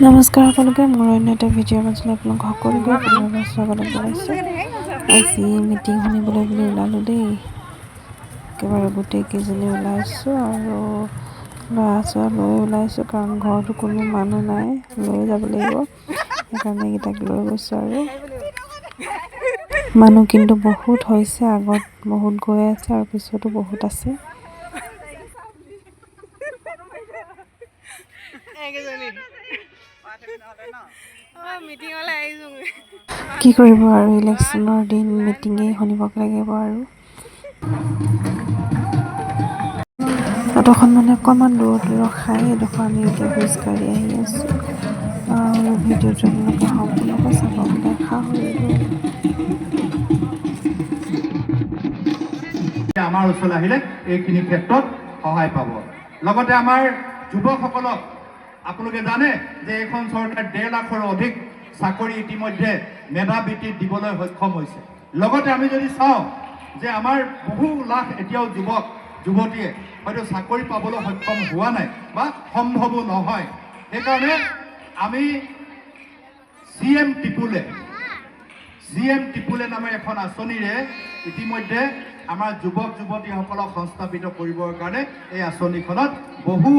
নমস্কাৰ সকলোকে মোৰ অন্য এটা ভিডিঅ'ৰ মাজলৈ আপোনালোক সকলোকে পুনৰবাৰ স্বাগতম জনাইছোঁ। আজি মিটিং শুনিবলৈ বুলি ওলালোঁ দেই। একেবাৰে গোটেইকেইজনী ওলাইছোঁ আৰু ল'ৰা ছোৱালী লৈ ওলাইছোঁ, কাৰণ ঘৰতো কোনো মানুহ নাই, লৈ যাব লাগিব। সেইকাৰণে এইকেইটাক লৈ গৈছোঁ আৰু মানুহ কিন্তু বহুত হৈছে, আগত বহুত গৈ আছে আৰু পিছতো বহুত আছে। কি কৰিব আৰু, ইলেকশ্যনৰ দিন মিটিঙেই শুনিব লাগিব আৰু এডোখন মানে অকণমান দূৰত ৰখাই এডোখৰ আমি এতিয়া খোজকাঢ়ি আহি আছোঁ আৰু ভিডিঅ'টো আপোনালোকে সম্পূৰ্ণকৈ চাব বুলি আশা কৰিলোঁ। আমাৰ ওচৰলৈ আহিলে এইখিনি ক্ষেত্ৰত সহায় পাব। লগতে আমাৰ যুৱকসকলক আপোনালোকে জানে যে এইখন চৰকাৰে 1.5 লাখৰো অধিক চাকৰি ইতিমধ্যে মেধাবৃত্তি দিবলৈ সক্ষম হৈছে। লগতে আমি যদি চাওঁ যে আমাৰ বহু লাখ এতিয়াও যুৱক যুৱতীয়ে হয়তো চাকৰি পাবলৈ সক্ষম হোৱা নাই বা সম্ভৱো নহয়। সেইকাৰণে আমি CM টিপুলে নামে এখন আঁচনিৰে ইতিমধ্যে আমাৰ যুৱক যুৱতীসকলক সংস্থাপিত কৰিবৰ কাৰণে এই আঁচনিখনত বহু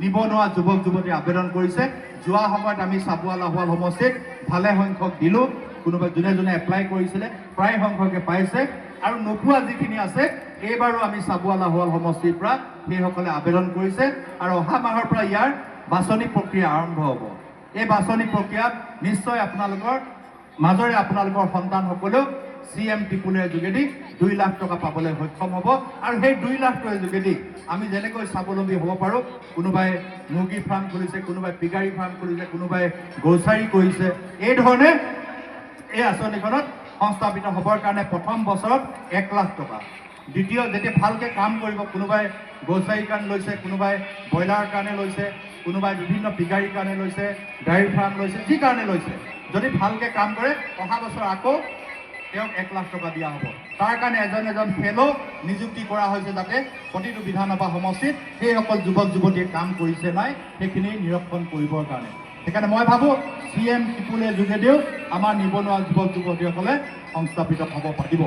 নিবনুৱা যুৱক যুৱতী আবেদন কৰিছে। যোৱা সময়ত আমি চাবুৱা লাহোৱাল সমষ্টিত ভালে সংখ্যক দিলোঁ, কোনোবাই যোনে যোনে এপ্লাই কৰিছিলে প্ৰায় সংখ্যকে পাইছে, আৰু নোপোৱা যিখিনি আছে এইবাৰো আমি চাবুৱা লাহোৱাল সমষ্টিৰ পৰা সেইসকলে আবেদন কৰিছে আৰু অহা মাহৰ পৰা ইয়াৰ বাছনি প্ৰক্ৰিয়া আৰম্ভ হ'ব। এই বাছনি প্ৰক্ৰিয়াত নিশ্চয় আপোনালোকৰ মাজৰে আপোনালোকৰ সন্তানসকলেও CM টিপুলৰ যোগেদি 2 লাখ টকা পাবলৈ সক্ষম হ'ব। আৰু সেই 2 লাখ টকাৰ যোগেদি আমি যেনেকৈ স্বাৱলম্বী হ'ব পাৰোঁ, কোনোবাই মুৰ্গী ফাৰ্ম খুলিছে, কোনোবাই পিগাৰী ফাৰ্ম খুলিছে, কোনোবাই গ্ৰ'চাৰী কৰিছে, এই ধৰণে এই আঁচনিখনত সংস্থাপিত হ'বৰ কাৰণে প্ৰথম বছৰত 1 লাখ টকা, দ্বিতীয় যেতিয়া ভালকৈ কাম কৰিব, কোনোবাই গ্ৰ'চাৰীৰ কাৰণে লৈছে, কোনোবাই ব্ৰইলাৰ কাৰণে লৈছে, কোনোবাই বিভিন্ন পিগাৰীৰ কাৰণে লৈছে, গাড়ী ফাৰ্ম লৈছে, যি কাৰণে লৈছে, যদি ভালকৈ কাম কৰে অহা বছৰ আকৌ তেওঁক 1 লাখ টকা দিয়া হ'ব। তাৰ কাৰণে এজন ফেলো নিযুক্তি কৰা হৈছে, যাতে প্ৰতিটো বিধানসভা সমষ্টিত সেইসকল যুৱক যুৱতীয়ে কাম কৰিছে নাই সেইখিনি নিৰীক্ষণ কৰিবৰ কাৰণে। সেইকাৰণে মই ভাবোঁ CM টিপুলৰ যোগেদিও আমাৰ নিবনুৱা যুৱক যুৱতীসকলে সংস্থাপিত হ'ব পাৰিব।